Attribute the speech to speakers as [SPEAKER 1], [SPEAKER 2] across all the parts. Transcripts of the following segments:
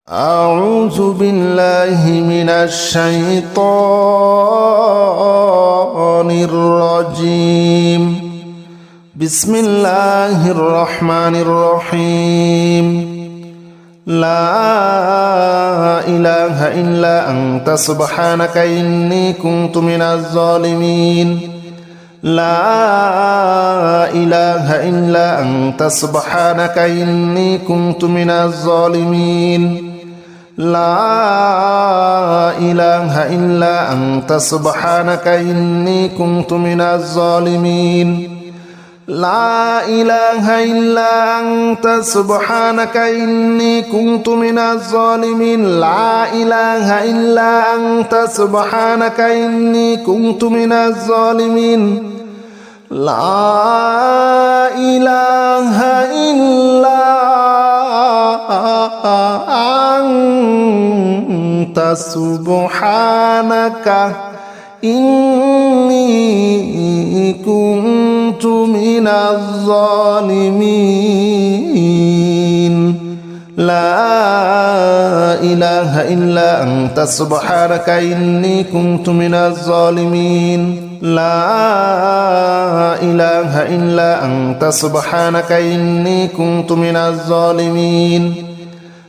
[SPEAKER 1] أعوذ بالله من الشيطان الرجيم. بسم الله الرحمن الرحيم. لا إله إلا أنت سبحانك إني كنت من الظالمين. لا إله إلا أنت سبحانك إني كنت من الظالمين. لا إله إلا أنت سبحانك إني كنت من الظالمين. لا إله إلا أنت سبحانك إني كنت من الظالمين. لا إله إلا أنت سبحانك إني كنت من الظالمين. لا إله إلا أنت سبحانك إني كنت من الظالمين. لا إله إلا أنت سبحانك إني كنت من الظالمين. لا إله إلا أنت سبحانك إني كنت من الظالمين.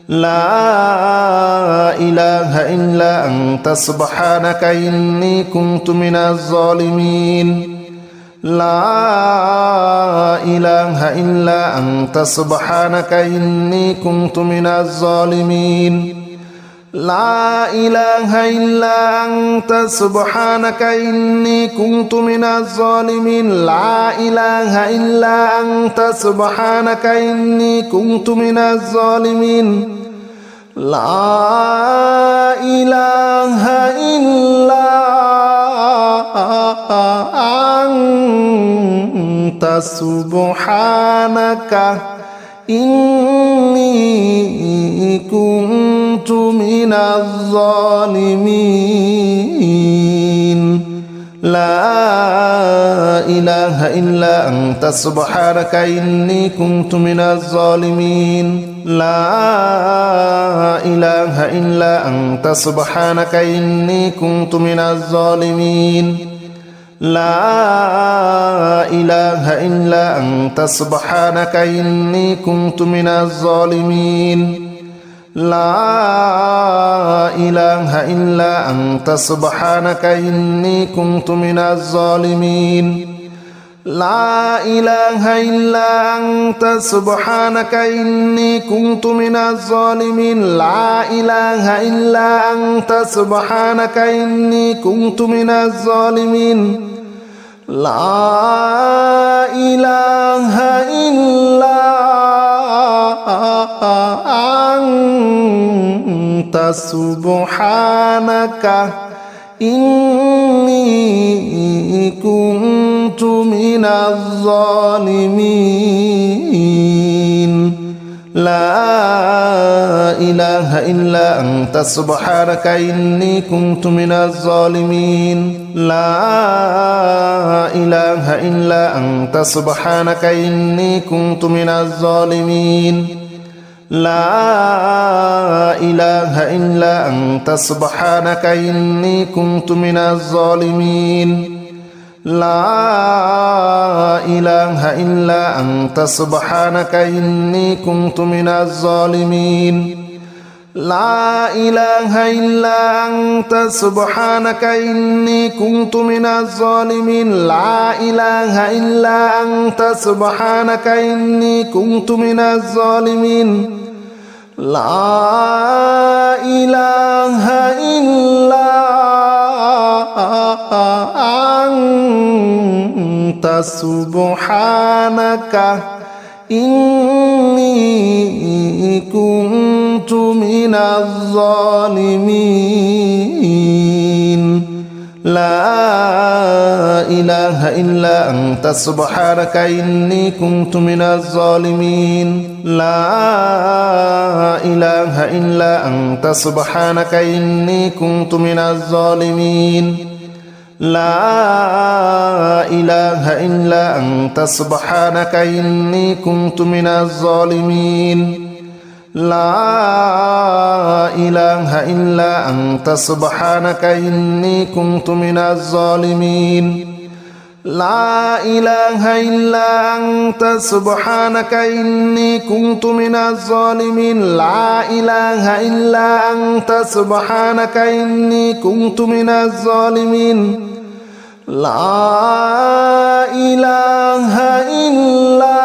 [SPEAKER 1] لا إله إلا أنت سبحانك إني كنت من الظالمين. لا إله إلا أنت سبحانك إني كنت من الظالمين. لا إله إلا أنت سبحانك إني كنت من الظالمين. لا إله إلا أنت سبحانك إني كنت من الظالمين. لا إله إلا أنت سبحانك إني كنت من الظالمين. لا إله إلا أنت سبحانك إني كنت من الظالمين. لا إله إلا أنت سبحانك إني كنت من الظالمين. لا إله إلا أنت سبحانك إني كنت من الظالمين. لا إله إلا أنت سبحانك إني كنت من الظالمين. لا إله إلا أنت سبحانك إني كنت من الظالمين. لا إله إلا أنت سبحانك إني كنت من الظالمين. لا إله إلا أنت سبحانك إني كنت من الظالمين. لا إله إلا أنت سبحانك إني كنت من الظالمين. لا إله إلا أنت سبحانك إني كنت من الظالمين. لا إله إلا أنت سبحانك إني كنت من الظالمين. لا إله إلا أنت سبحانك إني كنت من الظالمين. لا إله إلا أنت سبحانك إني كنت من الظالمين. لا إله إلا أنت سبحانك إني كنت من الظالمين. لا إله إلا أنت سبحانك إني كنت من الظالمين. لا إله إلا أنت سبحانك إني كنت من الظالمين. لا إله إلا أنت سبحانك إني كنت من الظالمين. لا إله إلا أنت سبحانك إني كنت من الظالمين. لا إله إلا أنت سبحانك إني كنت من الظالمين لا إله إلا أنت سبحانك إني كنت من الظالمين لا إله إلا أنت سبحانك إني كنت من الظالمين لا إله إلا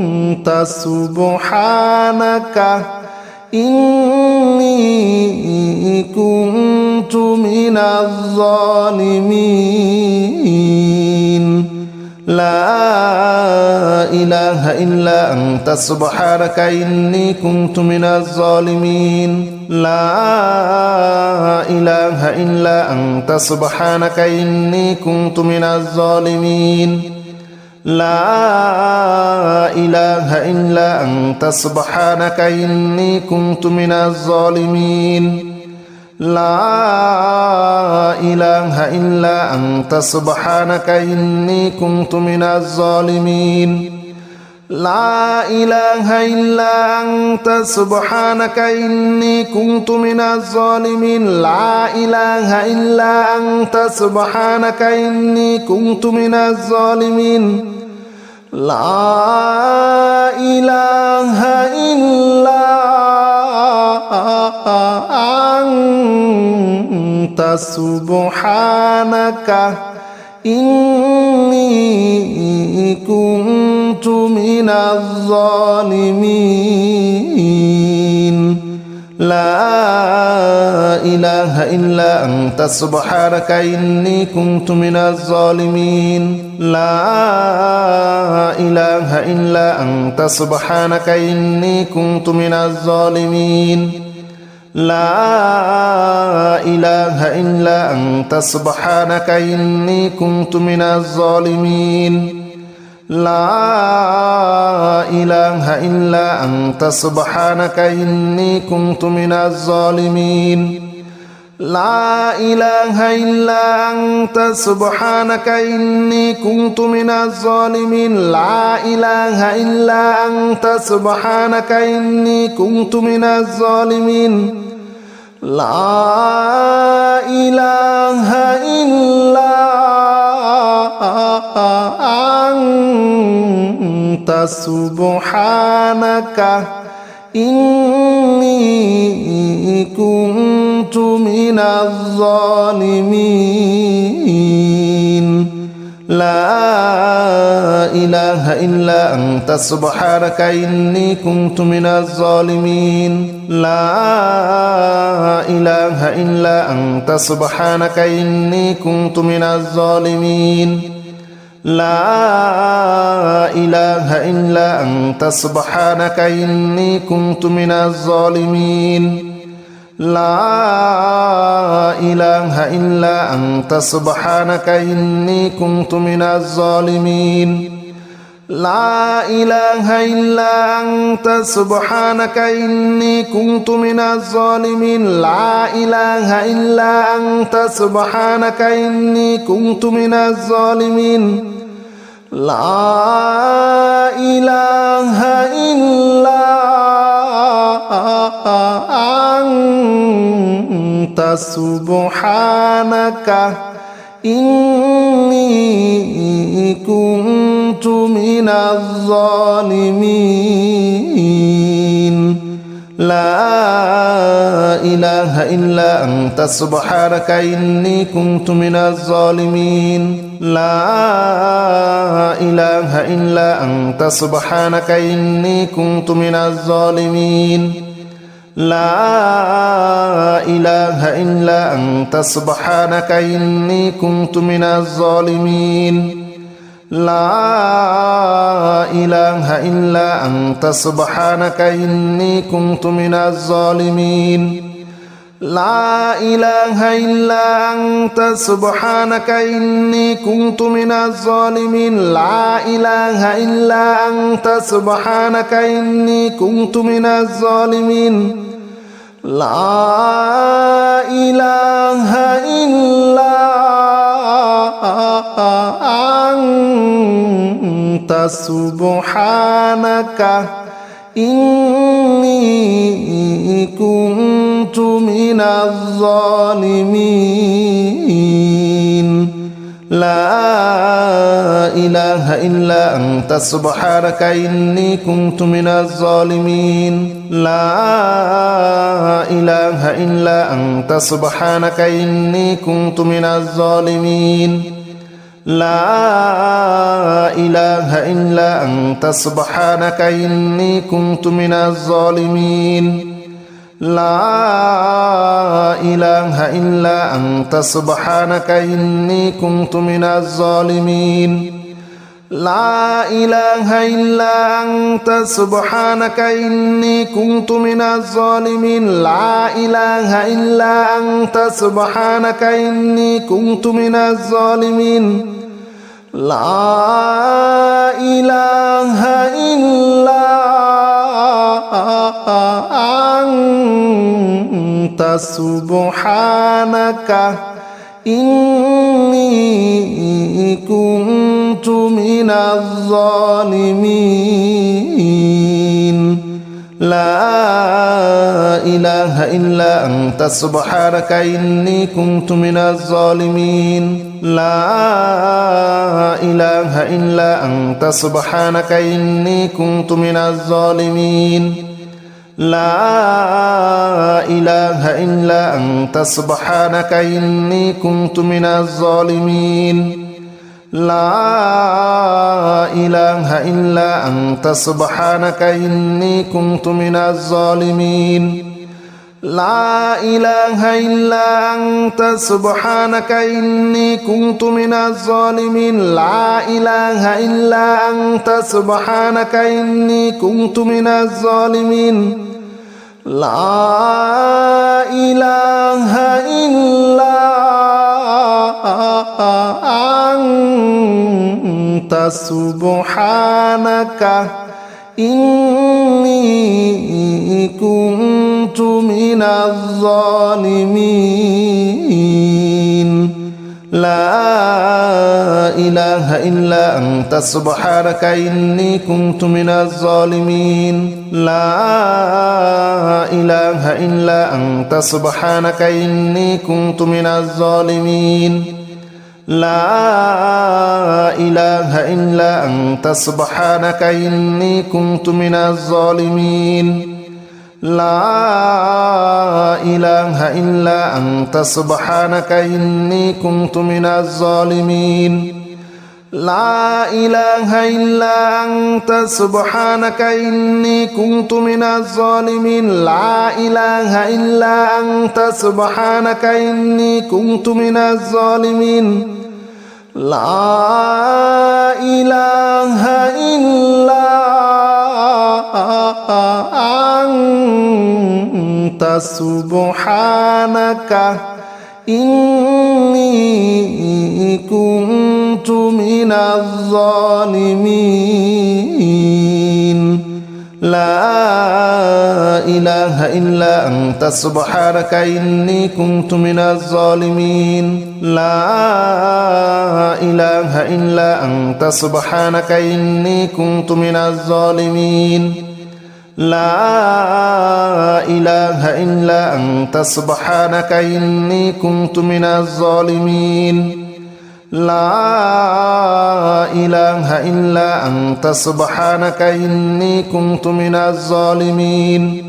[SPEAKER 1] أنت سبحانك إني كنت من الظالمين لا إله إلا أنت سبحانك إني كنت من الظالمين لا إله إلا أنت سبحانك إني كنت من الظالمين لا إله إلا أنت سبحانك إني كنت من الظالمين لا إله إلا أنت سبحانك إني كنت من الظالمين لا إله إلا أنت سبحانك إني كنت من الظالمين لا إله إلا أنت سبحانك إني كنت من الظالمين لا إله إلا أنت سبحانك إني كنت من الظالمين لا إله إلا أنت سبحانك إني كنت من الظالمين لا إله إلا أنت سبحانك إني كنت من الظالمين لا إله إلا أنت سبحانك إني كنت من الظالمين لا إله إلا أنت سبحانك إني كنت من الظالمين لا إله إلا أنت سبحانك إني كنت من الظالمين لا إله إلا أنت سبحانك إني كنت من الظالمين لا إله إلا أنت سبحانك إني كنت من الظالمين لا إله إلا أنت سبحانك إني كنت من الظالمين لا إله إلا أنت سبحانك إني كنت من الظالمين لا إله إلا أنت سبحانك إني كنت من الظالمين لا إله إلا أنت سبحانك إني كنت من الظالمين لا إله إلا أنت سبحانك إني كنت من الظالمين لا إله إلا أنت سبحانك إني كنت من الظالمين لا إله إلا أنت سبحانك إني كنت من الظالمين لا إله إلا أنت سبحانك إني كنت من الظالمين لا إله إلا أنت سبحانك إني كنت من الظالمين لا إله إلا أنت سبحانك إني كنت من الظالمين لا إله إلا أنت سبحانك إني كنت من الظالمين لا إله إلا أنت سبحانك إني كنت من الظالمين لا إله إلا أنت سبحانك إني كنت من الظالمين لا إله إلا أنت سبحانك إني كنت من الظالمين لا إله إلا أنت سبحانك إني كنت من الظالمين لا إله إلا أنت سبحانك إني كنت من الظالمين لا إله إلا أنت سبحانك إني كنت من الظالمين لا إله إلا أنت سبحانك إني كنت من الظالمين لا إله إلا أنت سبحانك إني كنت من الظالمين لا إله إلا أنت سبحانك إني كنت من الظالمين لا إله إلا أنت سبحانك إني كنت من الظالمين لا إله إلا أنت سبحانك إني كنت من الظالمين لا إله إلا أنت سبحانك إني كنت من الظالمين لا إله إلا أنت سبحانك إني كنت من الظالمين لا إله إلا أنت سبحانك إني كنت من الظالمين لا إله إلا أنت سبحانك إني كنت من الظالمين لا إله إلا أنت سبحانك إني كنت من الظالمين لا إله إلا أنت سبحانك إني كنت من الظالمين لا إله إلا أنت سبحانك إني كنت من الظالمين لا إله إلا أنت سبحانك إني كنت من الظالمين لا إله إلا أنت سبحانك إني كنت من الظالمين لا إله إلا أنت سبحانك إني كنت من الظالمين لا إله إلا أنت سبحانك إني كنت من الظالمين لا إله إلا أنت سبحانك إني كنت من الظالمين لا إله إلا أنت سبحانك إني كنت من الظالمين لا إله إلا أنت سبحانك إني كنت من الظالمين لا إله إلا أنت سبحانك إني كنت من الظالمين لا إله إلا أنت سبحانك إني كنت من الظالمين لا إله إلا أنت سبحانك إني كنت من الظالمين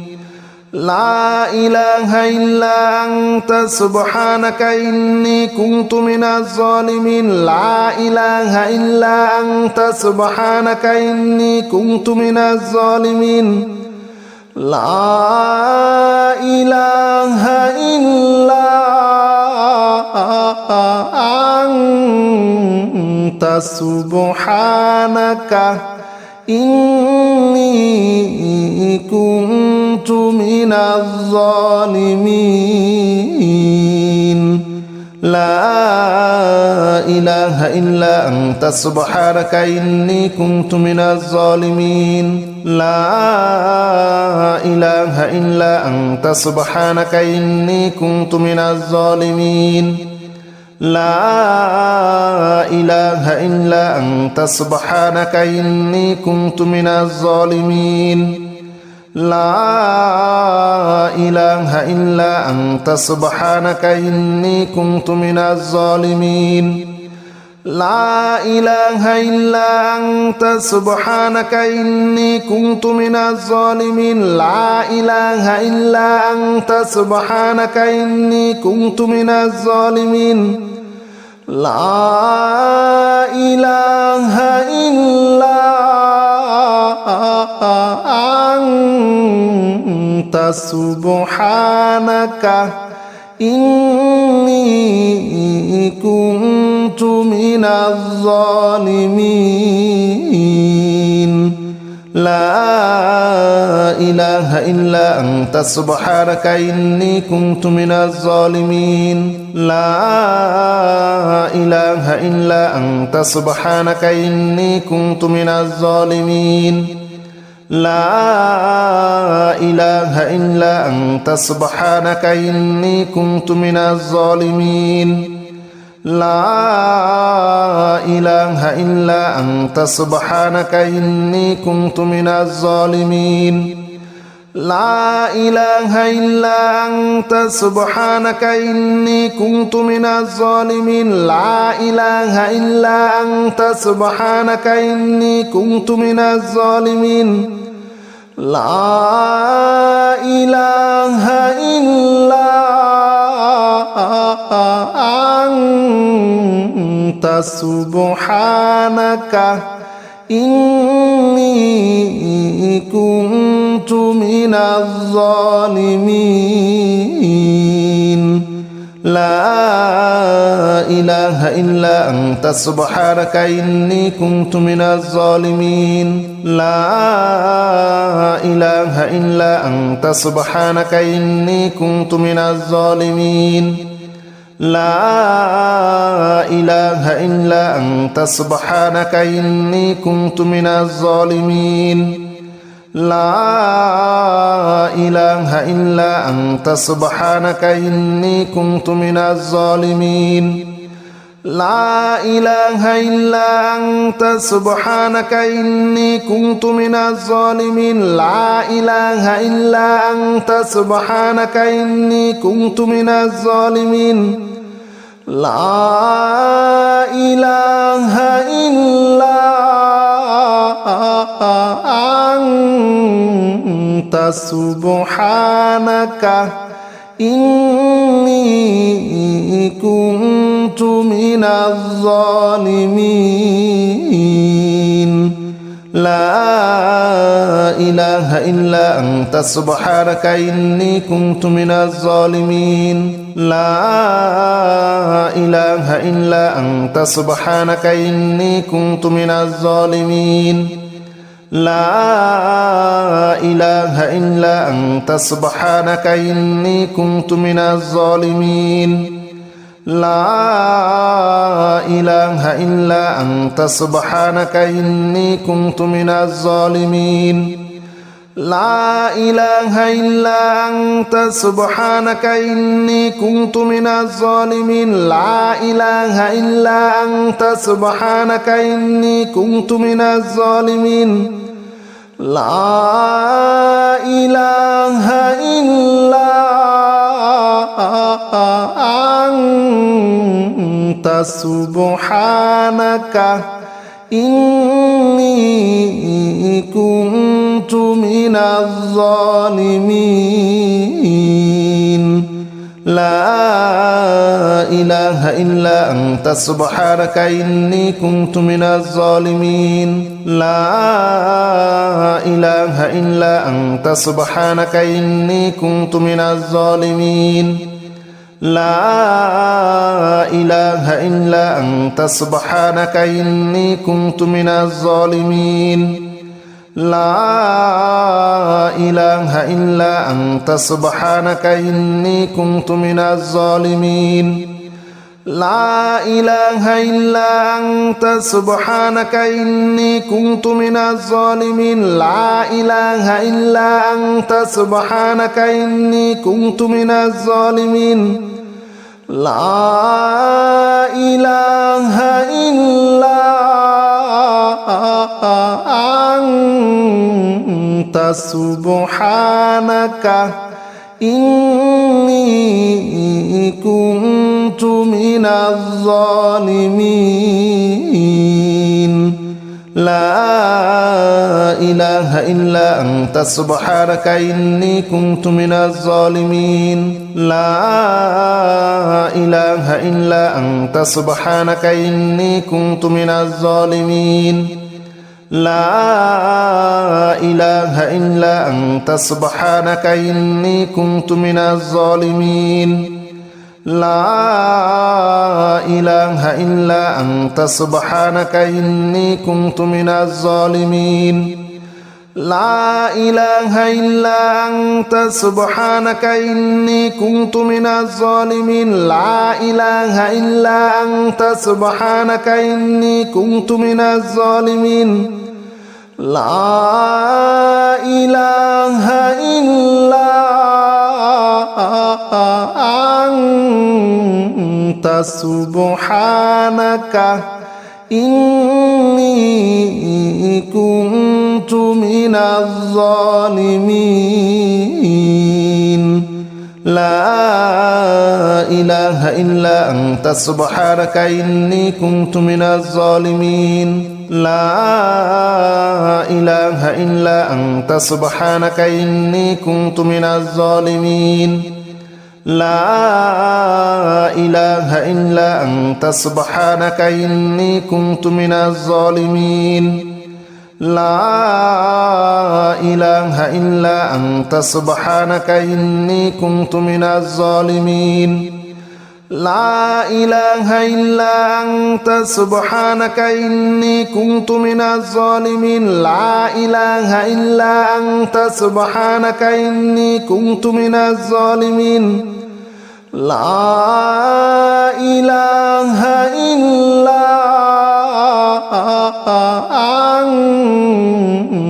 [SPEAKER 1] لا إله إلا أنت سبحانك إني كنت من الظالمين لا إله إلا أنت سبحانك إني كنت من الظالمين لا إله إلا أنت سبحانك إني كنت من الظالمين لا إله إلا أنت سبحانك إني كنت من الظالمين لا إله إلا أنت سبحانك إني كنت من الظالمين لا إله إلا أنت سبحانك إني كنت من الظالمين لا إله إلا أنت سبحانك إني كنت من الظالمين لا إله إلا أنت سبحانك إني كنت من الظالمين لا إله إلا أنت سبحانك إني كنت من الظالمين لا إله إلا أنت سبحانك إني كنت من الظالمين لا إله إلا أنت سبحانك إني كنت من الظالمين لا إله إلا أنت سبحانك إني كنت من الظالمين لا إله إلا أنت سبحانك إني كنت من الظالمين لا إله إلا أنت سبحانك إني كنت من الظالمين لا إله إلا أنت سبحانك إني كنت من الظالمين لا إله إلا أنت سبحانك إني كنت من الظالمين لا إله إلا أنت سبحانك إني كنت من الظالمين لا إله إلا أنت سبحانك إني كنت من الظالمين لا إله إلا أنت سبحانك إني كنت من الظالمين لا إله إلا أنت سبحانك إني كنت من الظالمين لا إله إلا أنت سبحانك إني كنت من الظالمين لا إله إلا أنت سبحانك إني كنت من الظالمين لا إله إلا أنت سبحانك إني كنت من الظالمين لا إله إلا أنت سبحانك إني كنت من الظالمين لا إله إلا أنت سبحانك إني كنت من الظالمين لا إله إلا أنت سبحانك إني كنت من الظالمين لا إله إلا أنت سبحانك إني كنت من الظالمين لا إله إلا أنت سبحانك إني كنت من الظالمين لا إله إلا أنت سبحانك إني كنت من الظالمين لا إله إلا أنت سبحانك إني كنت من الظالمين لا إله إلا أنت سبحانك إني كنت من الظالمين لا إله إلا أنت سبحانك إني كنت من الظالمين لا إله إلا أنت سبحانك إني كنت من الظالمين لا إله إلا أنت سبحانك إني كنت من الظالمين لا إله إلا أنت سبحانك إني كنت من الظالمين لا إله إلا أنت سبحانك إني كنت من الظالمين لا إله إلا أنت سبحانك إني كنت من الظالمين لا إله إلا أنت سبحانك إني كنت من الظالمين لا إله إلا أنت سبحانك إني كنت من الظالمين لا إله إلا أنت سبحانك إني كنت من الظالمين لا إله إلا أنت سبحانك إني كنت من الظالمين لا إله إلا أنت سبحانك إني كنت من الظالمين لا إله إلا أنت سبحانك إني كنت من الظالمين لا إله إلا أنت سبحانك إني كنت من الظالمين لا إله إلا أنت سبحانك إني كنت من الظالمين لا إله إلا أنت سبحانك إني كنت من الظالمين لا إله إلا أنت سبحانك إني كنت من الظالمين لا إله إلا أنت سبحانك إني كنت من الظالمين لا إله إلا أنت سبحانك إني كنت من الظالمين لا إله إلا أنت سبحانك إني كنت من الظالمين لا إله إلا أنت سبحانك إني كنت من الظالمين لا إله إلا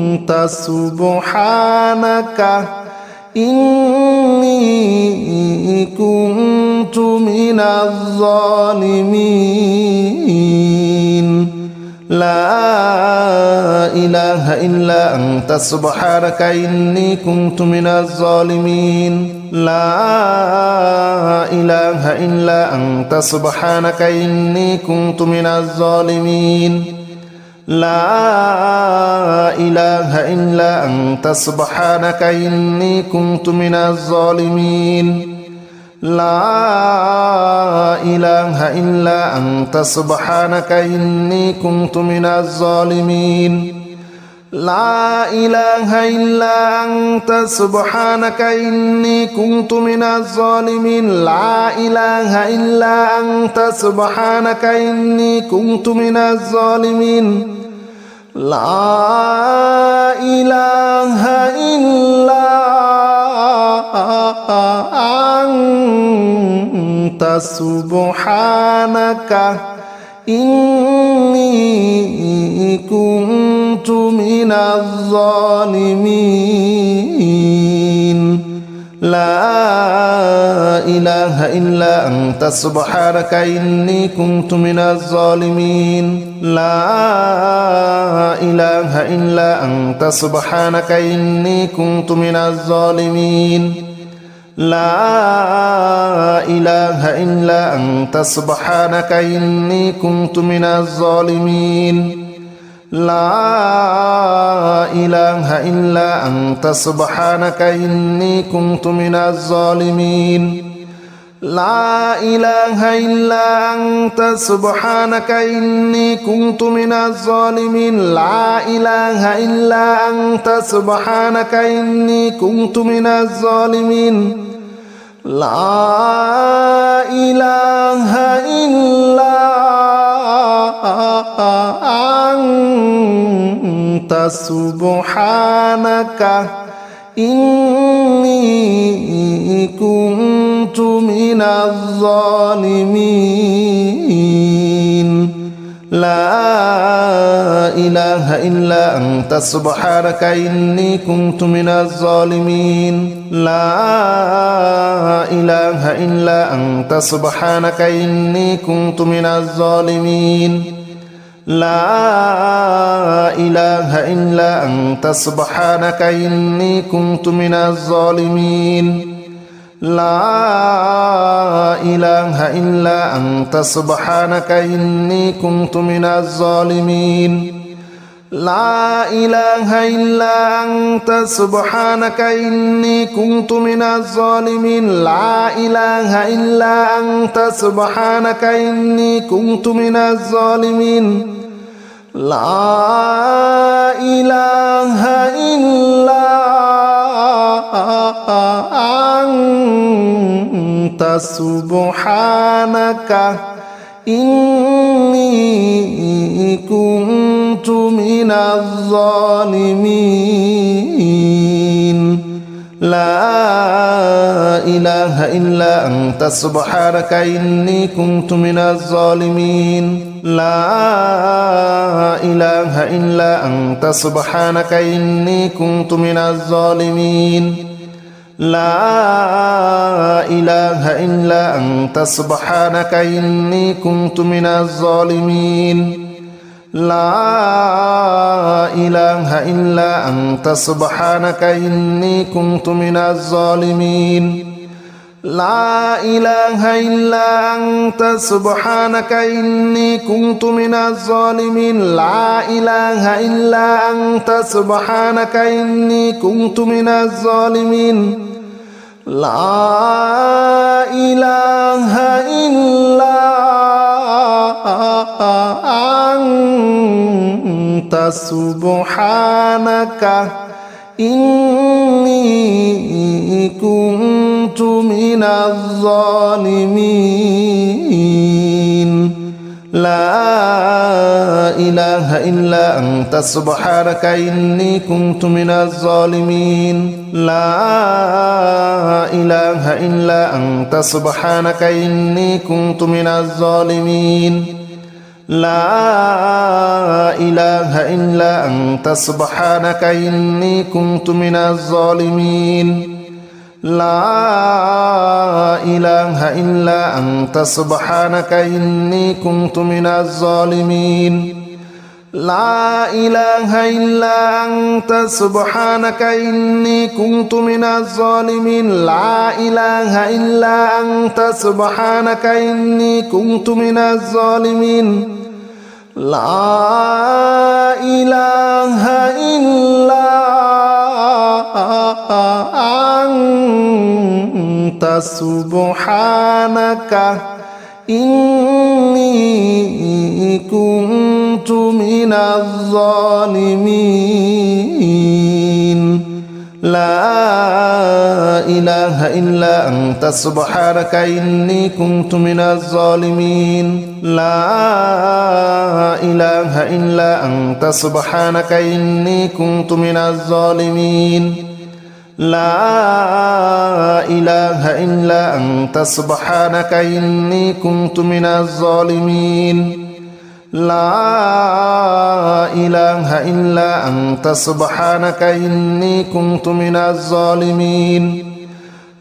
[SPEAKER 1] أنت سبحانك إني كنت من الظالمين لا إله إلا أنت سبحانك إني كنت من الظالمين لا إله إلا أنت سبحانك إني كنت من الظالمين لا إله إلا أنت سبحانك إني كنت من الظالمين لا إله إلا أنت سبحانك إني كنت من الظالمين لا إله إلا أنت سبحانك إني كنت من الظالمين لا إله إلا أنت سبحانك إني كنت من الظالمين لا إله إلا أنت سبحانك إني كنت من الظالمين لا إله إلا أنت سبحانك إني كنت من الظالمين لا إله إلا أنت سبحانك إني كنت من الظالمين لا إله إلا أنت سبحانك إني كنت من الظالمين لا إله إلا أنت سبحانك إني كنت من الظالمين لا إله إلا أنت سبحانك إني كنت من الظالمين لا إله إلا أنت سبحانك إني كنت من الظالمين لا إله إلا أنت سبحانك إني كنت من الظالمين لا إله إلا أنت سبحانك إني كنت من الظالمين لا إله إلا أنت سبحانك إني كنت من الظالمين لا إله إلا أنت سبحانك إني كنت من الظالمين لا إله إلا أنت سبحانك إني كنت من الظالمين لا إله إلا أنت سبحانك إني كنت من الظالمين لا إله إلا أنت سبحانك إني كنت من الظالمين لا إله إلا أنت سبحانك إني كنت من الظالمين لا إله إلا أنت سبحانك إني كنت من الظالمين لا إله إلا أنت سبحانك إني كنت من الظالمين لا إله إلا أنت سبحانك إني كنت من الظالمين لا إله إلا أنت سبحانك إني كنت من الظالمين لا إله إلا أنت سبحانك إني كنت من الظالمين لا إله إلا أنت سبحانك إني كنت من الظالمين لا إله إلا أنت سبحانك إني كنت من الظالمين لا إله إلا أنت سبحانك إني كنت من الظالمين لا إله إلا أنت سبحانك إني كنت من الظالمين لا إله إلا أنت سبحانك إني كنت من الظالمين لا إله إلا أنت سبحانك إني كنت من الظالمين لا إله إلا أنت سبحانك إني كنت من الظالمين لا إله إلا أنت سبحانك إني كنت من الظالمين لا إله إلا أنت سبحانك إني كنت من الظالمين لا إله إلا أنت سبحانك إني كنت من الظالمين لا إله إلا أنت سبحانك إني كنت من الظالمين لا إله إلا أنت سبحانك إني كنت من الظالمين لا إله إلا أنت سبحانك إني كنت من الظالمين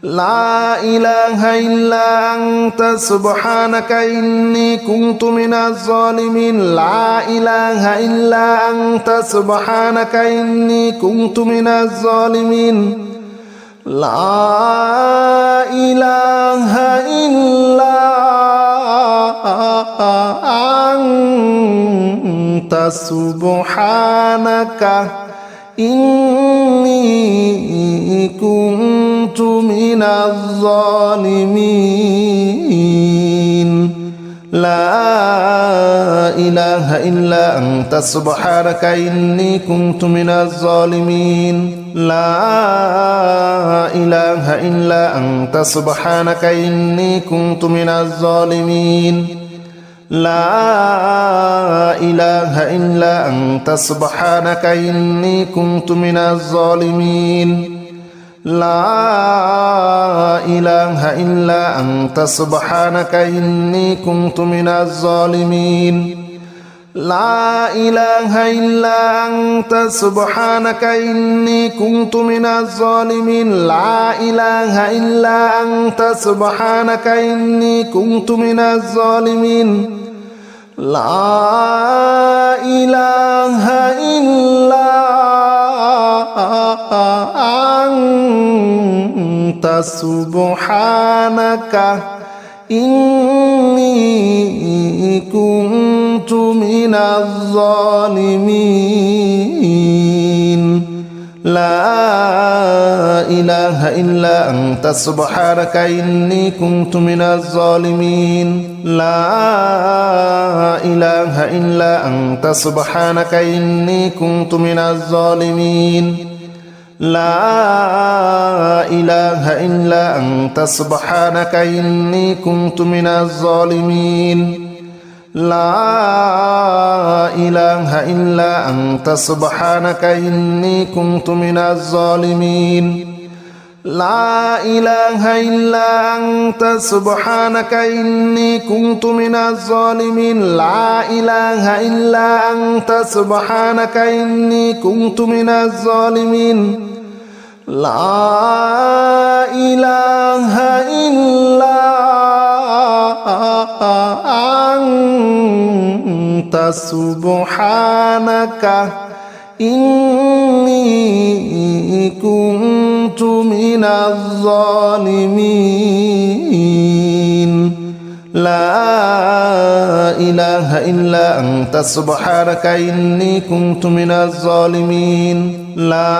[SPEAKER 1] لا إله إلا أنت سبحانك إني كنت من الظالمين لا إله إلا أنت سبحانك إني كنت من الظالمين لا إله إلا أنت سبحانك إني كنت من الظالمين لا إله إلا أنت سبحانك إني كنت من الظالمين لا إله إلا أنت سبحانك إني كنت من الظالمين لا إله إلا أنت سبحانك إني كنت من الظالمين لا إله إلا أنت سبحانك إني كنت من الظالمين لا إله إلا أنت سبحانك إني كنت من الظالمين لا إله إلا أنت سبحانك إني كنت من الظالمين لا إله إلا أنت سبحانك إني كنت من الظالمين لا إله إلا أنت سبحانك إني كنت من الظالمين لا إله إلا أنت سبحانك إني كنت من الظالمين لا إله إلا أنت سبحانك إني كنت من الظالمين لا إله إلا أنت سبحانك إني كنت من الظالمين لا إله إلا أنت سبحانك إني كنت من الظالمين لا إله إلا أنت سبحانك إني كنت من الظالمين لا إله إلا أنت سبحانك إني كنت من الظالمين لا إله إلا أنت سبحانك إني كنت من الظالمين لا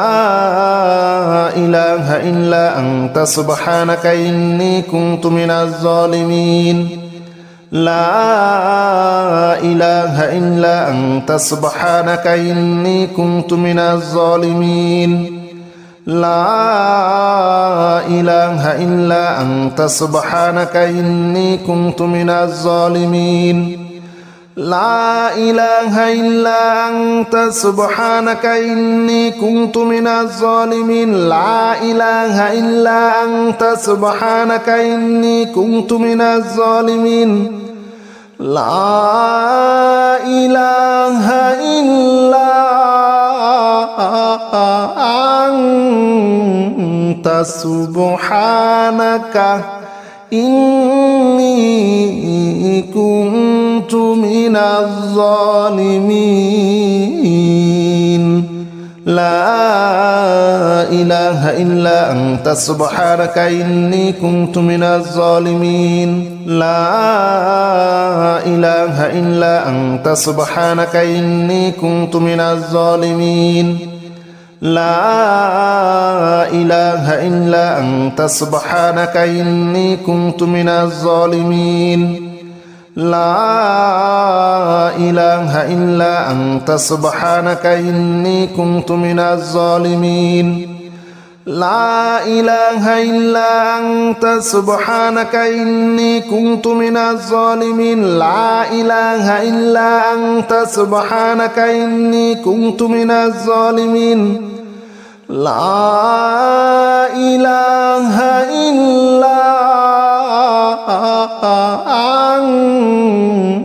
[SPEAKER 1] إله إلا أنت سبحانك إني كنت من الظالمين لا إله إلا أنت سبحانك إني كنت من الظالمين لا إله إلا أنت سبحانك إني كنت من الظالمين لا إله إلا أنت سبحانك إني كنت من الظالمين لا إله إلا أنت سبحانك إني كنت من الظالمين لا إله إلا أنت سبحانك إني كنت من الظالمين لا إله إلا أنت سبحانك إني كنت من الظالمين لا إله إلا أنت سبحانك إني كنت من الظالمين لا إله إلا أنت سبحانك إني كنت من الظالمين لا إله إلا أنت سبحانك إني كنت من الظالمين لا إله إلا أنت سبحانك إني كنت من الظالمين لا إله إلا أنت سبحانك إني كنت من الظالمين لا إله إلا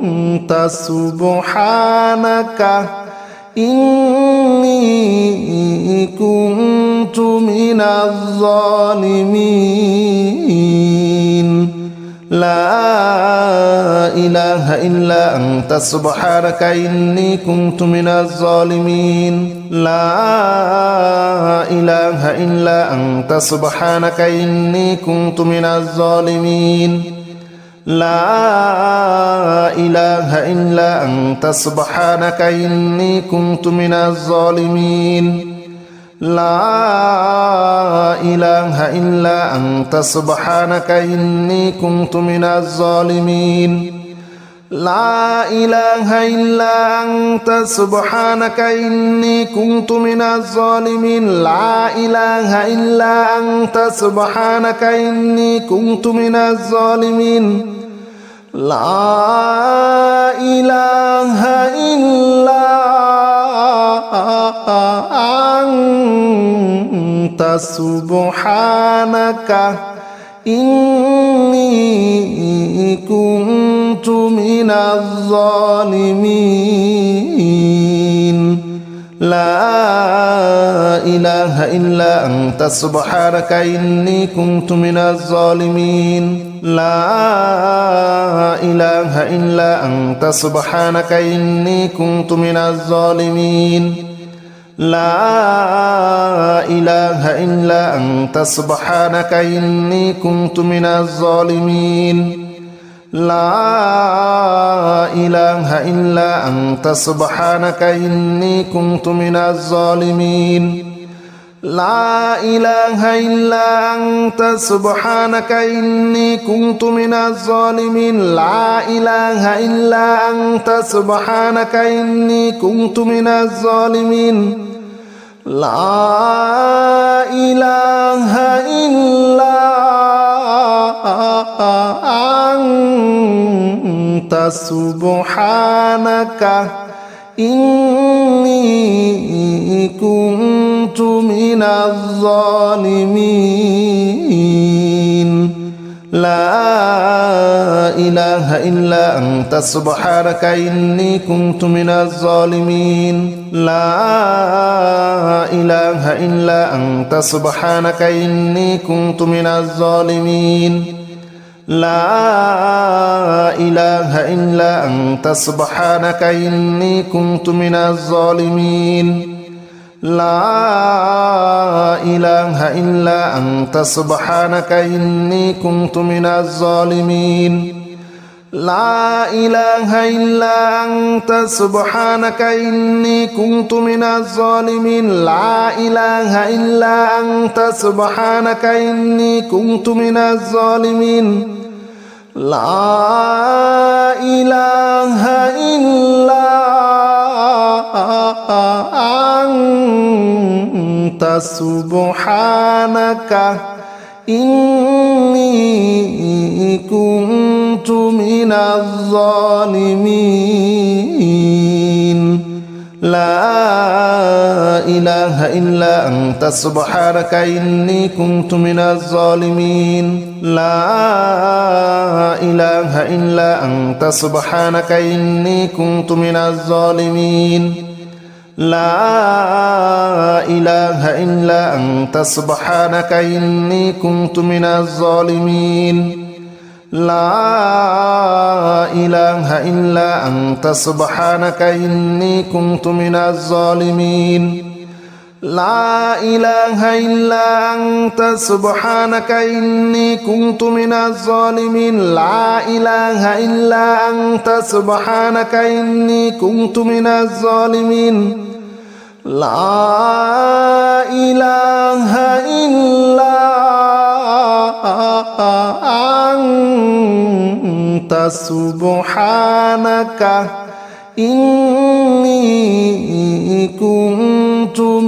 [SPEAKER 1] أنت سبحانك إني كنت من الظالمين لا إله إلا أنت سبحانك إني كنت من الظالمين لا إله إلا أنت سبحانك إني كنت من الظالمين لا إله إلا أنت سبحانك إني كنت من الظالمين لا إله إلا أنت سبحانك إني كنت من الظالمين لا إله إلا أنت سبحانك إني كنت من الظالمين لا إله إلا أنت سبحانك إني كنت من الظالمين لا إله إلا أنت سبحانك إني كنت من الظالمين لا إله إلا أنت سبحانك إني كنت من الظالمين لا إله إلا أنت سبحانك إني كنت من الظالمين لا إله إلا أنت سبحانك إني كنت من الظالمين لا إله إلا أنت سبحانك إني كنت من الظالمين لا إله إلا أنت سبحانك إني كنت من الظالمين لا إله إلا أنت سبحانك إني كنت من الظالمين لا إله إلا أنت سبحانك إني كنت من الظالمين لا إله إلا أنت سبحانك إني كنت من الظالمين لا إله إلا أنت سبحانك إني كنت من الظالمين لا إله إلا أنت سبحانك إني كنت من الظالمين لا إله إلا أنت سبحانك إني كنت من الظالمين لا إله إلا أنت سبحانك إني كنت من الظالمين لا إله إلا أنت سبحانك إني كنت من الظالمين لا إله إلا أنت سبحانك إني كنت من الظالمين لا إله إلا أنت سبحانك إني كنت من الظالمين لا إله إلا أنت سبحانك إني كنت من الظالمين لا إله إلا أنت سبحانك إني كنت من الظالمين لا إله إلا أنت سبحانك إني كنت من الظالمين لا إله إلا أنت سبحانك إني كنت من الظالمين لا إله إلا أنت سبحانك إني كنت من الظالمين لا إله إلا أنت سبحانك إني كنت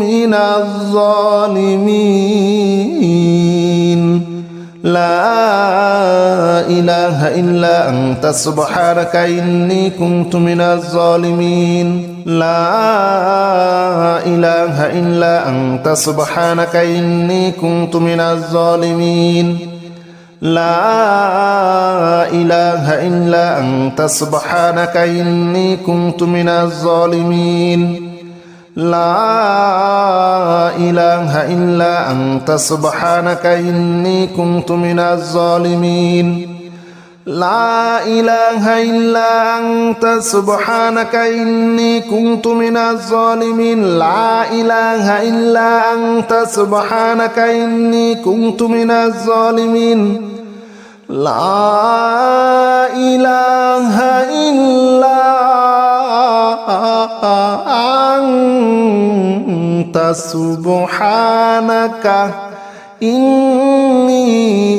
[SPEAKER 1] من الظالمين لا إله إلا أنت سبحانك إني كنت من الظالمين لا إله إلا أنت سبحانك إني كنت من الظالمين لا إله إلا أنت سبحانك إني كنت من الظالمين لا إله إلا أنت سبحانك إني كنت من الظالمين لا إله إلا أنت سبحانك إني كنت من الظالمين لا إله إلا أنت سبحانك إني كنت من الظالمين لا إله إلا أنت سبحانك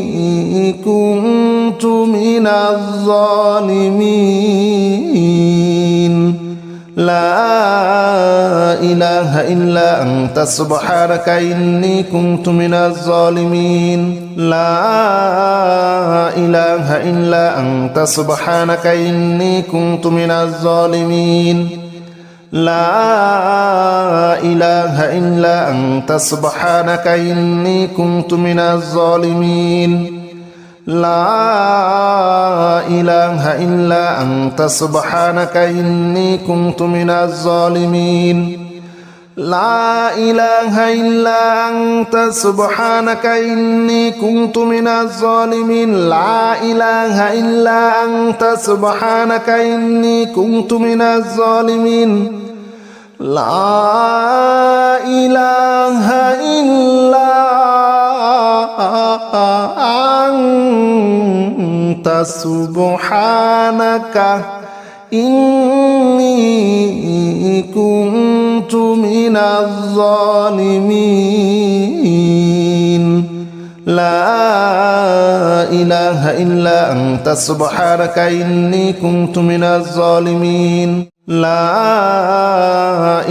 [SPEAKER 1] إني كنت من الظالمين لا إله إلا أنت سبحانك إني كنت من الظالمين لا إله إلا أنت سبحانك إني كنت من الظالمين لا إله إلا أنت سبحانك إني كنت من الظالمين لا إله إلا أنت سبحانك إني كنت من الظالمين لا إله إلا أنت سبحانك إني كنت من الظالمين لا إله إلا أنت سبحانك إني كنت من الظالمين لا إله إلا أنت سبحانك إني كنت من الظالمين لا إله إلا أنت سبحانك إني كنت من الظالمين لا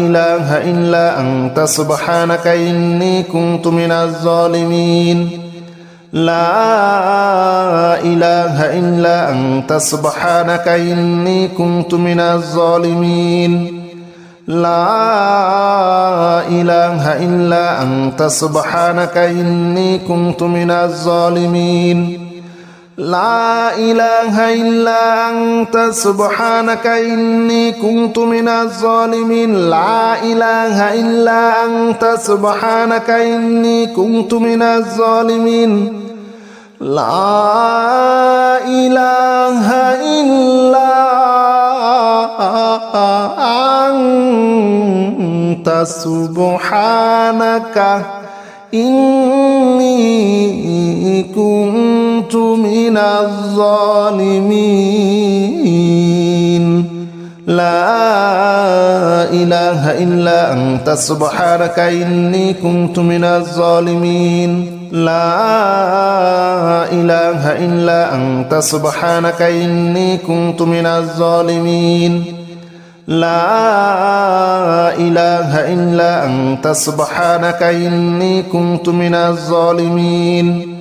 [SPEAKER 1] إله إلا أنت سبحانك إني كنت من الظالمين لا إله إلا أنت سبحانك إني كنت من الظالمين لا إله إلا أنت سبحانك إني كنت من الظالمين لا إله إلا أنت سبحانك إني كنت من الظالمين لا إله إلا أنت سبحانك إني كنت من الظالمين لا إله إلا أنت سبحانك إني كنت من الظالمين لا إله إلا أنت سبحانك إني كنت من الظالمين لا إله إلا أنت سبحانك إني كنت من الظالمين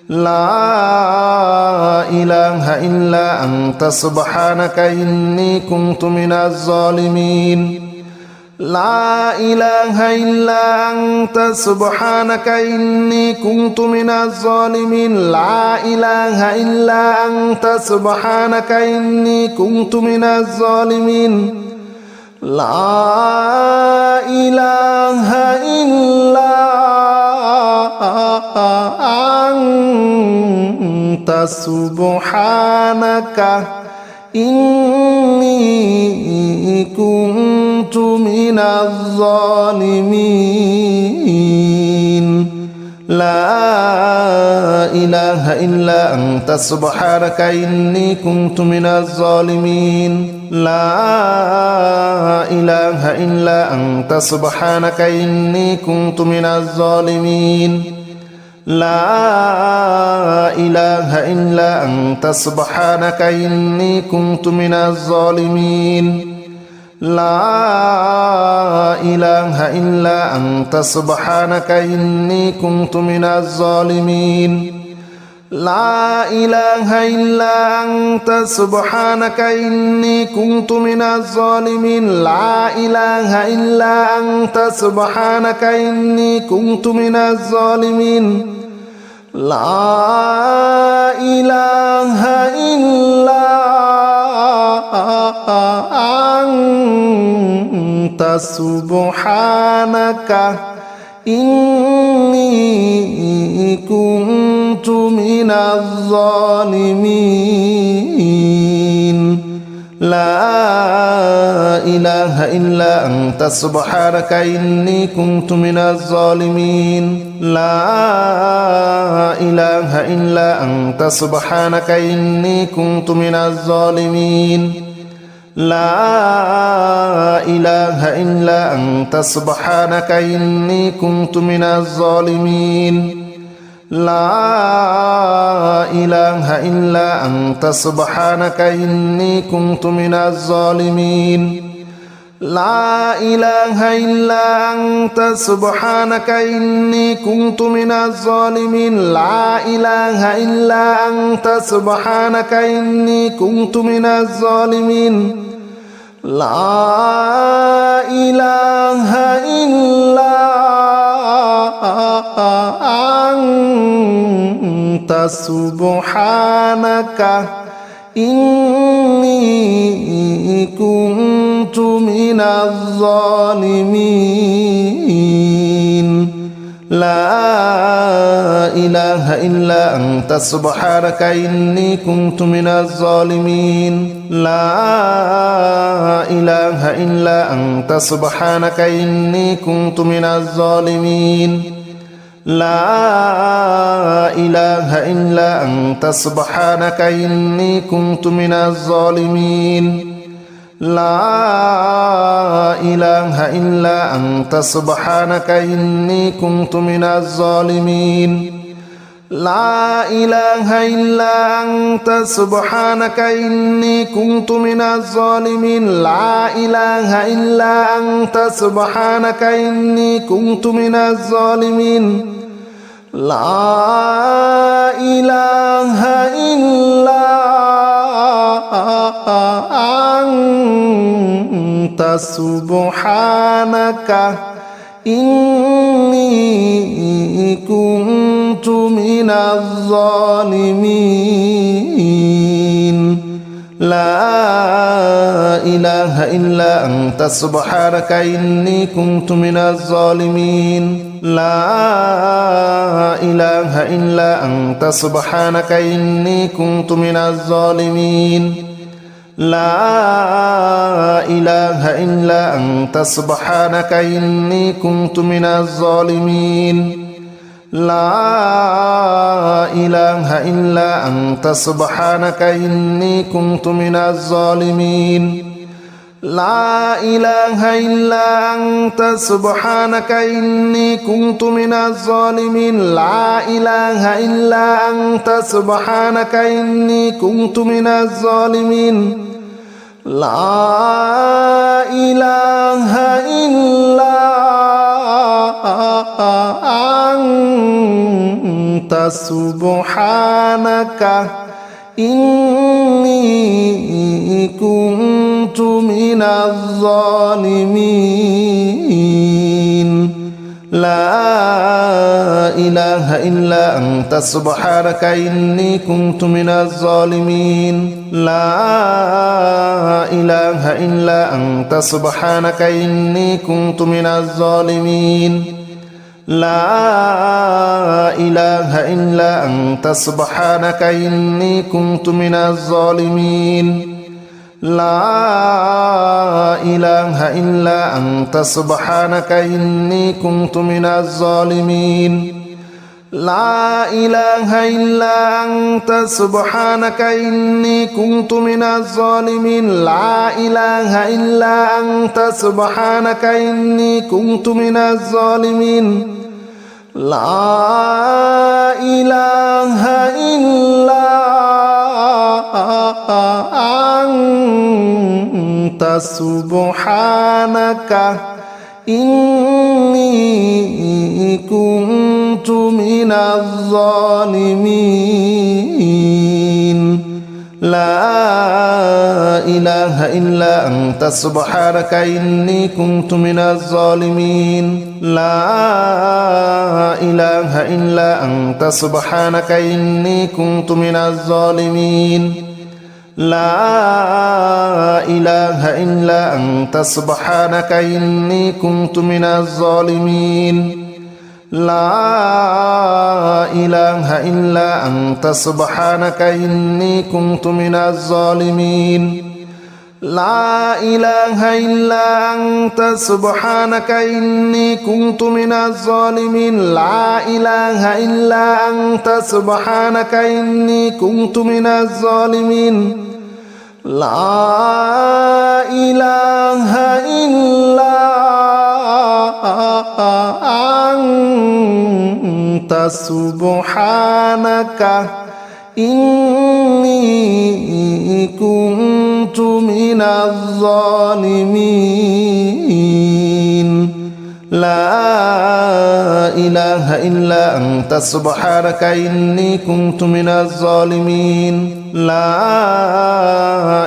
[SPEAKER 1] لا إله إلا أنت سبحانك إني كنت من الظالمين لا إله إلا أنت سبحانك إني كنت من الظالمين لا إله إلا أنت سبحانك إني كنت من الظالمين لا إله إلا أنت سبحانك إني كنت من الظالمين لا إله إلا أنت سبحانك إني كنت من الظالمين لا إله إلا أنت سبحانك إني كنت من الظالمين لا إله إلا أنت سبحانك إني كنت من الظالمين لا إله إلا أنت سبحانك إني كنت من الظالمين لا إله إلا أنت سبحانك إني كنت من الظالمين لا إله إلا أنت سبحانك إني كنت من الظالمين لا إله إلا أنت سبحانك إني كنت من الظالمين لا إله إلا أنت سبحانك إني كنت من الظالمين لا إله إلا أنت سبحانك إني كنت من الظالمين لا إله إلا أنت سبحانك إني كنت من الظالمين لا إله إلا أنت سبحانك إني كنت من الظالمين لا إله إلا أنت سبحانك إني كنت من الظالمين لا إله إلا أنت سبحانك إني كنت من الظالمين لا إله إلا أنت سبحانك إني كنت من الظالمين لا إله إلا أنت سبحانك إني كنت كنت من الظالمين لا إله إلا أنت سبحانك إني كنت من الظالمين لا إله إلا أنت سبحانك إني كنت من الظالمين لا إله إلا أنت سبحانك إني كنت من الظالمين لا إله إلا أنت سبحانك إني كنت من الظالمين لا إله إلا أنت سبحانك إني كنت من الظالمين لا إله إلا أنت سبحانك إني كنت من الظالمين لا إله إلا أنت سبحانك إني كنت من الظالمين لا إله إلا أنت سبحانك إني كنت من الظالمين لا إله إلا أنت سبحانك إني كنت من الظالمين لا إله إلا أنت سبحانك إني كنت من الظالمين لا إله إلا أنت سبحانك إني كنت من الظالمين لا إله إلا أنت سبحانك إني كنت من الظالمين لا إله إلا أنت سبحانك إني كنت من الظالمين لا إله إلا أنت سبحانك إني كنت من الظالمين لا إله إلا أنت سبحانك إني كنت من الظالمين لا إله إلا أنت سبحانك إني كنت من الظالمين لا إله إلا أنت سبحانك إني كنت من الظالمين لا إله إلا أنت سبحانك إني كنت من الظالمين لا إله إلا أنت سبحانك إني كنت من الظالمين لا إله إلا أنت سبحانك إني كنت من الظالمين لا إله إلا أنت سبحانك إني كنت من الظالمين لا إله إلا أنت سبحانك إني كنت من الظالمين لا إله إلا أنت سبحانك إني كنت من الظالمين لا إله إلا أنت سبحانك إني كنت من الظالمين لا إله إلا أنت سبحانك إني كنت من الظالمين لا إله إلا أنت سبحانك إني كنت من الظالمين لا إله إلا أنت سبحانك إني كنت من الظالمين لا إله إلا أنت سبحانك إني كنت من الظالمين لا إله إلا أنت سبحانك إني كنت من الظالمين لا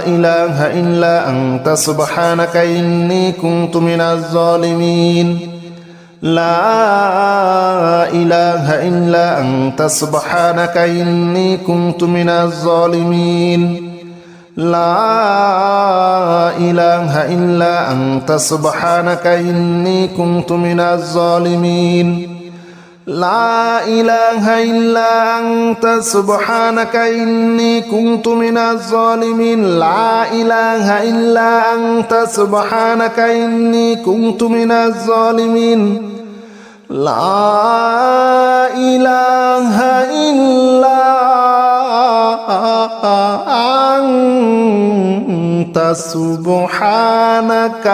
[SPEAKER 1] إله إلا أنت سبحانك إني كنت من الظالمين لا إله إلا أنت سبحانك إني كنت من الظالمين لا إله إلا أنت سبحانك إني كنت من الظالمين لا إله إلا أنت سبحانك إني كنت من الظالمين لا إله إلا أنت سبحانك إني كنت من الظالمين لا إله إلا أنت سبحانك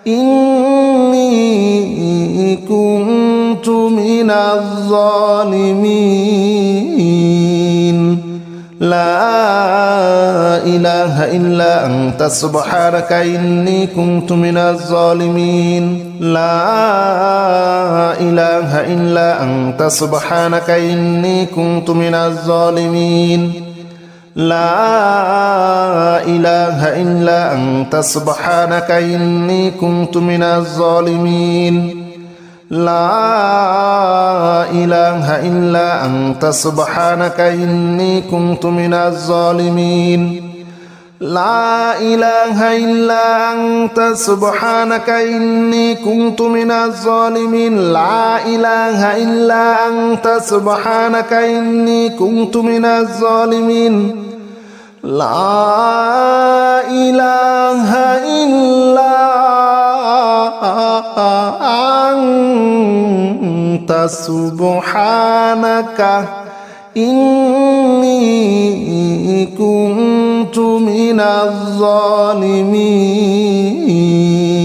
[SPEAKER 1] إني كنت من الظالمين لا إله إلا أنت سبحانك إني كنت من الظالمين لا إله إلا أنت سبحانك إني كنت من الظالمين لا إله إلا أنت سبحانك إني كنت من الظالمين لا إله إلا أنت سبحانك إني كنت من الظالمين لا إله إلا أنت سبحانك إني كنت من الظالمين لا إله إلا أنت سبحانك إني كنت من الظالمين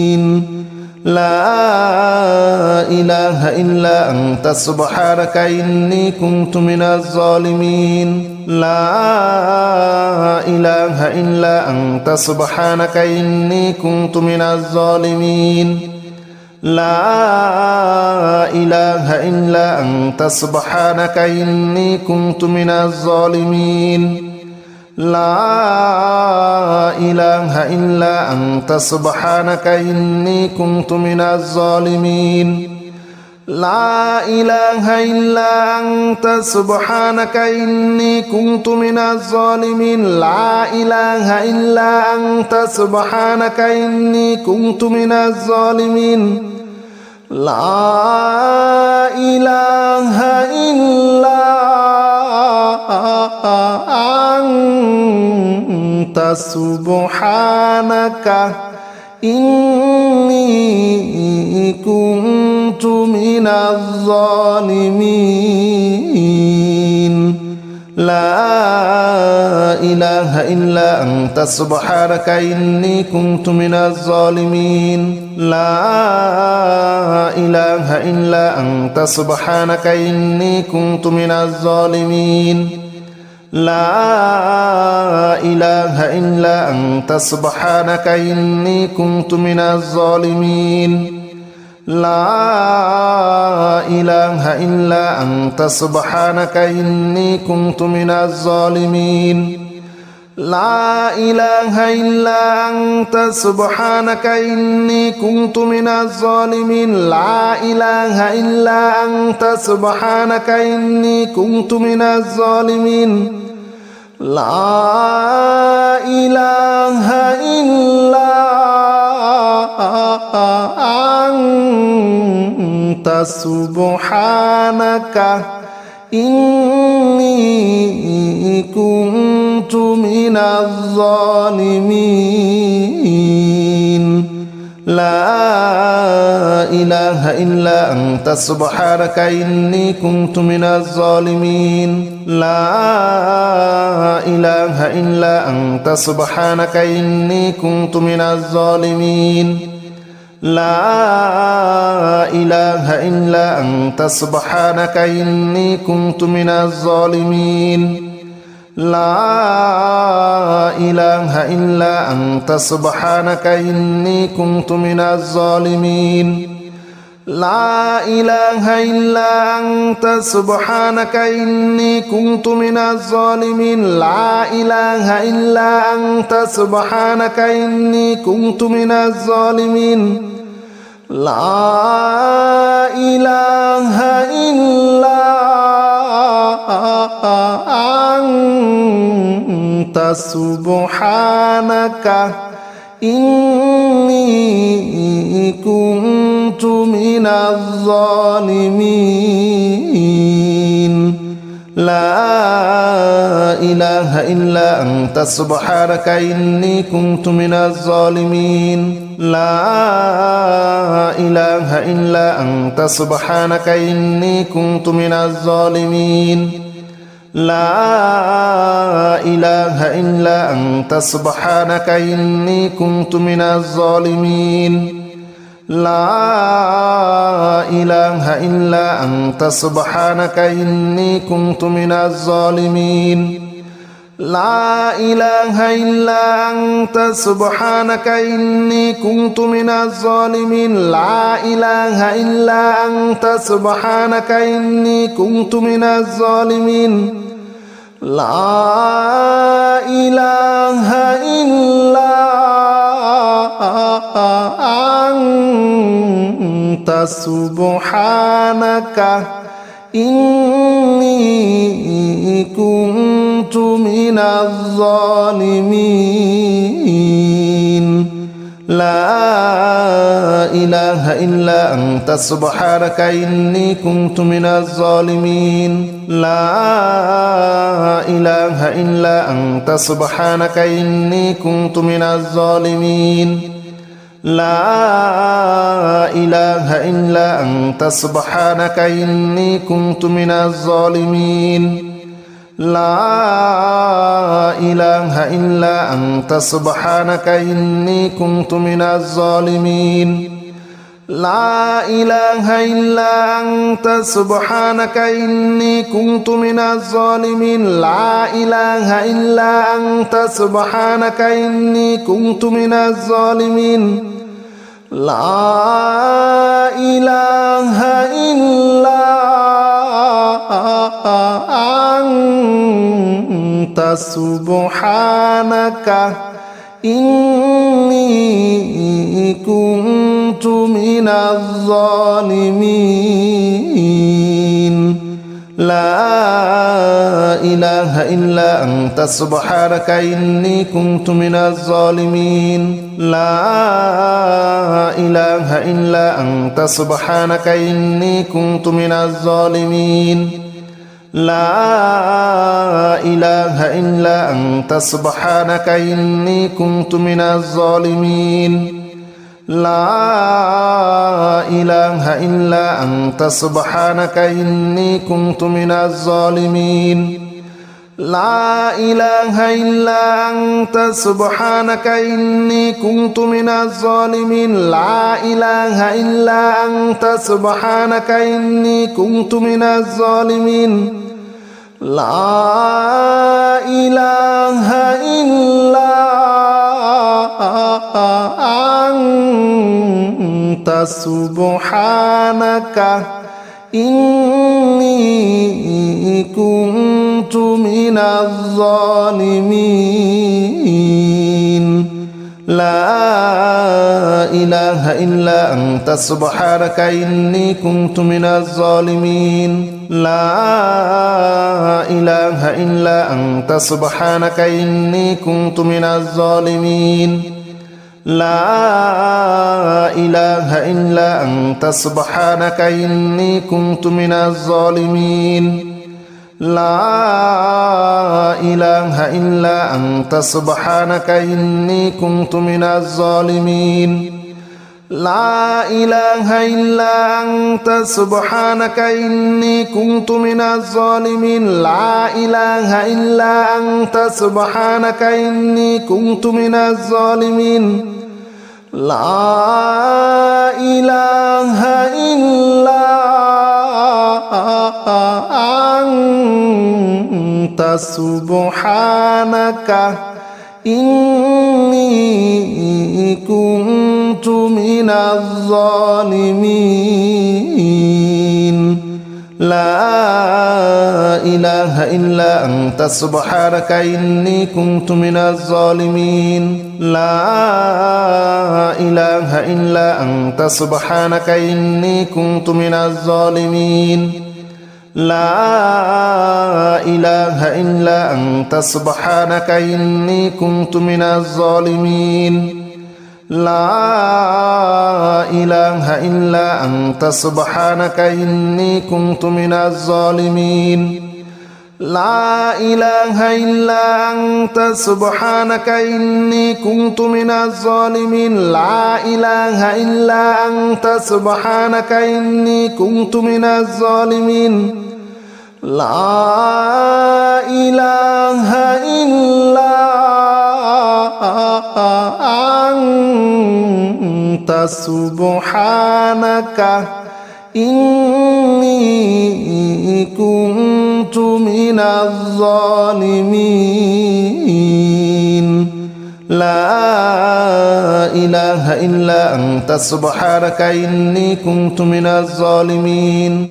[SPEAKER 1] لا إله إلا أنت سبحانك إني كنت من الظالمين لا إله إلا أنت سبحانك إني كنت من الظالمين لا إله إلا أنت سبحانك إني كنت من الظالمين لا إله إلا أنت سبحانك إني كنت من الظالمين لا إله إلا أنت سبحانك إني كنت من الظالمين لا إله إلا أنت سبحانك إني كنت من الظالمين لا إله إلا أنت سبحانك إني كنت من الظالمين لا إله إلا أنت سبحانك إني كنت من الظالمين لا إله إلا أنت سبحانك إني كنت من الظالمين لا إله إلا أنت سبحانك إني كنت من الظالمين لا إله إلا أنت سبحانك إني كنت من الظالمين لا إله إلا أنت سبحانك إني كنت من الظالمين لا إله إلا أنت سبحانك إني كنت من الظالمين لا إله إلا أنت سبحانك إني كنت من الظالمين لا إله إلا أنت سبحانك إني كنت من الظالمين لا إله إلا أنت سبحانك إني كنت من الظالمين لا إله إلا أنت سبحانك إني كنت من الظالمين لا إله إلا أنت سبحانك إني كنت من الظالمين لا إله إلا أنت سبحانك إني كنت من الظالمين لا إله إلا أنت سبحانك إني كنت من الظالمين لا إله إلا أنت سبحانك إني كنت من الظالمين لا إله إلا أنت سبحانك إني كنت من الظالمين لا إله إلا أنت سبحانك إني كنت من الظالمين لا إله إلا أنت سبحانك إني كنت من الظالمين لا إله إلا أنت سبحانك إني كنت من الظالمين لا إله إلا أنت سبحانك إني كنت من الظالمين لا إله إلا أنت سبحانك إني كنت من الظالمين لا إله إلا أنت سبحانك إني كنت من الظالمين لا إله إلا أنت سبحانك إني كنت من الظالمين لا إله إلا أنت سبحانك إني كنت من الظالمين لا إله إلا أنت سبحانك إني كنت من الظالمين لا إله إلا أنت سبحانك إني كنت من الظالمين لا إله إلا أنت سبحانك إني كنت من الظالمين لا إله إلا أنت سبحانك إني كنت من الظالمين لا إله إلا أنت سبحانك إني كنت من الظالمين لا إله إلا أنت سبحانك إني كنت من الظالمين لا إله إلا أنت سبحانك إني كنت من الظالمين لا إله إلا أنت سبحانك إني كنت من الظالمين لا إله إلا أنت سبحانك إني كنت من الظالمين لا إله إلا أنت سبحانك إني كنت من الظالمين لا إله إلا أنت سبحانك إني كنت من الظالمين لا إله إلا أنت سبحانك إني كنت من الظالمين لا إله إلا أنت سبحانك إني كنت من الظالمين لا إله إلا أنت سبحانك إني كنت من الظالمين لا إله إلا أنت سبحانك إني كنت من الظالمين لا إله إلا أنت سبحانك إني كنت من الظالمين لا إله إلا أنت سبحانك إني كنت من الظالمين لا إله إلا أنت سبحانك إني كنت من الظالمين لا إله إلا أنت سبحانك إني كنت من الظالمين لا إله إلا أنت سبحانك إني كنت من الظالمين لا إله إلا أنت سبحانك إني كنت من الظالمين لا إله إلا أنت سبحانك إني كنت من الظالمين لا إله إلا أنت سبحانك إني كنت من الظالمين لا إله إلا أنت سبحانك إني كنت من الظالمين لا إله إلا أنت سبحانك إني كنت من الظالمين لا إله إلا أنت سبحانك إني كنت من الظالمين لا إله إلا أنت سبحانك إني كنت من الظالمين لا إله إلا أنت سبحانك إني كنت من الظالمين